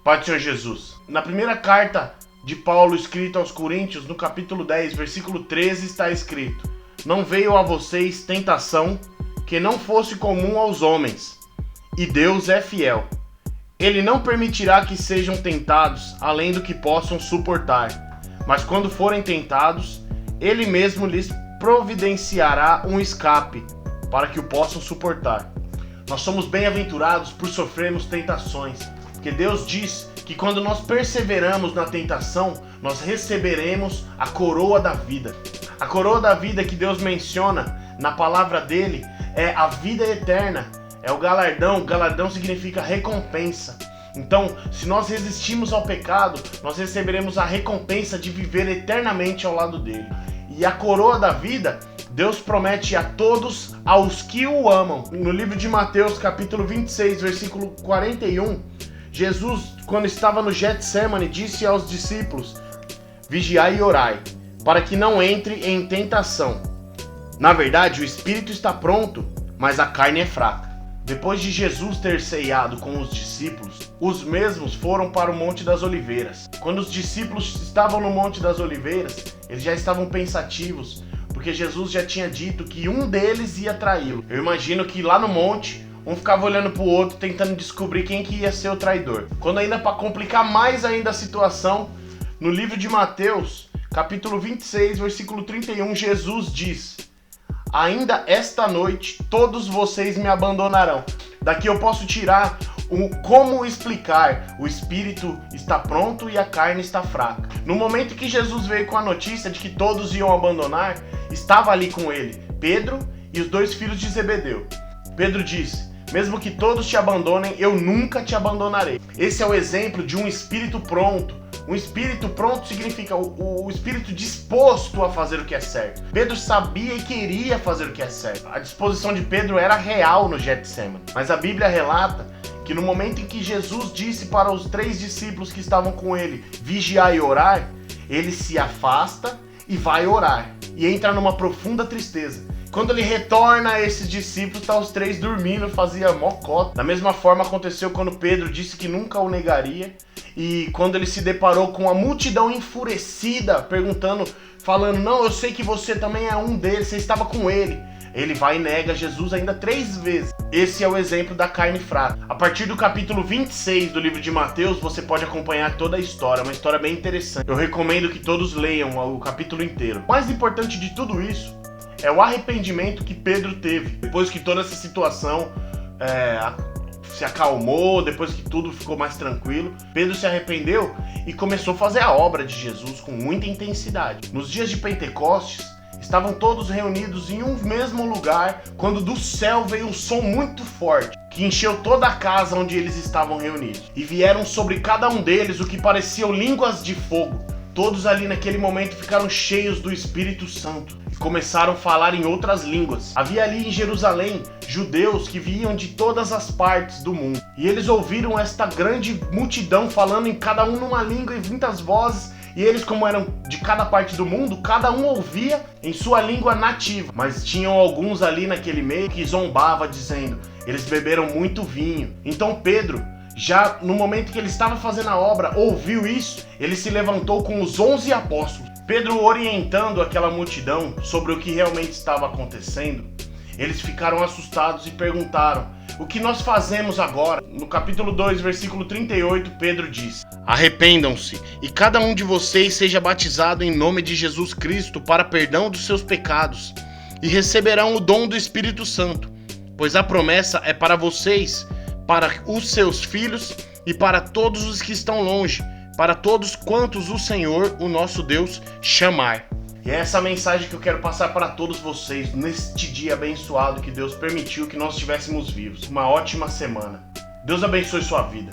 Pai do Senhor Jesus. Na primeira carta de Paulo escrita aos Coríntios, no capítulo 10, versículo 13, está escrito: Não veio a vocês tentação que não fosse comum aos homens, e Deus é fiel. Ele não permitirá que sejam tentados além do que possam suportar, mas quando forem tentados, Ele mesmo lhes providenciará um escape para que o possam suportar. Nós somos bem-aventurados por sofrermos tentações, porque Deus diz que quando nós perseveramos na tentação, nós receberemos a coroa da vida. A coroa da vida que Deus menciona na palavra dele é a vida eterna, é o galardão. Galardão significa recompensa. Então, se nós resistimos ao pecado, nós receberemos a recompensa de viver eternamente ao lado dele. E a coroa da vida, Deus promete a todos aos que o amam. No livro de Mateus, capítulo 26, versículo 41, Jesus, quando estava no Getsemane, disse aos discípulos: Vigiai e orai, para que não entre em tentação. Na verdade, o espírito está pronto, mas a carne é fraca. Depois de Jesus ter ceado com os discípulos, os mesmos foram para o Monte das Oliveiras. Quando os discípulos estavam no Monte das Oliveiras, eles já estavam pensativos, porque Jesus já tinha dito que um deles ia traí-lo. Eu imagino que lá no monte, um ficava olhando pro outro, tentando descobrir quem que ia ser o traidor. Quando ainda, para complicar mais ainda a situação, no livro de Mateus, capítulo 26, versículo 31, Jesus diz: Ainda esta noite todos vocês me abandonarão. Daqui eu posso tirar como explicar: o espírito está pronto e a carne está fraca. No momento que Jesus veio com a notícia de que todos iam abandonar, estava ali com ele Pedro e os 2 filhos de Zebedeu. Pedro disse: mesmo que todos te abandonem, eu nunca te abandonarei. Esse é o exemplo de um espírito pronto. Um espírito pronto significa o espírito disposto a fazer o que é certo. Pedro sabia e queria fazer o que é certo. A disposição de Pedro era real no Getsemane. Mas a Bíblia relata que no momento em que Jesus disse para os 3 discípulos que estavam com ele vigiar e orar, ele se afasta e vai orar. E entra numa profunda tristeza. Quando ele retorna a esses discípulos, tá os 3 dormindo, fazia mocota. Da mesma forma aconteceu quando Pedro disse que nunca o negaria. E quando ele se deparou com a multidão enfurecida, falando: não, eu sei que você também é um deles, você estava com ele. Ele vai e nega Jesus ainda 3 vezes. Esse é o exemplo da carne fraca. A partir do capítulo 26 do livro de Mateus, você pode acompanhar toda a história, uma história bem interessante. Eu recomendo que todos leiam o capítulo inteiro. O mais importante de tudo isso é o arrependimento que Pedro teve. Depois que toda essa situação se acalmou, depois que tudo ficou mais tranquilo, Pedro se arrependeu e começou a fazer a obra de Jesus com muita intensidade. Nos dias de Pentecostes, estavam todos reunidos em um mesmo lugar, quando do céu veio um som muito forte, que encheu toda a casa onde eles estavam reunidos. E vieram sobre cada um deles o que pareciam línguas de fogo. Todos ali naquele momento ficaram cheios do Espírito Santo e começaram a falar em outras línguas. Havia ali em Jerusalém judeus que vinham de todas as partes do mundo. E eles ouviram esta grande multidão falando em cada um numa língua e muitas vozes. E eles, como eram de cada parte do mundo, cada um ouvia em sua língua nativa. Mas tinham alguns ali naquele meio que zombava, dizendo: eles beberam muito vinho. Então Pedro, já no momento que ele estava fazendo a obra, ouviu isso, ele se levantou com os 11 apóstolos. Pedro orientando aquela multidão sobre o que realmente estava acontecendo, eles ficaram assustados e perguntaram: o que nós fazemos agora? No capítulo 2, versículo 38, Pedro diz: arrependam-se e cada um de vocês seja batizado em nome de Jesus Cristo para perdão dos seus pecados e receberão o dom do Espírito Santo, pois a promessa é para vocês, para os seus filhos e para todos os que estão longe, para todos quantos o Senhor, o nosso Deus, chamar. E é essa mensagem que eu quero passar para todos vocês neste dia abençoado que Deus permitiu que nós estivéssemos vivos. Uma ótima semana. Deus abençoe sua vida.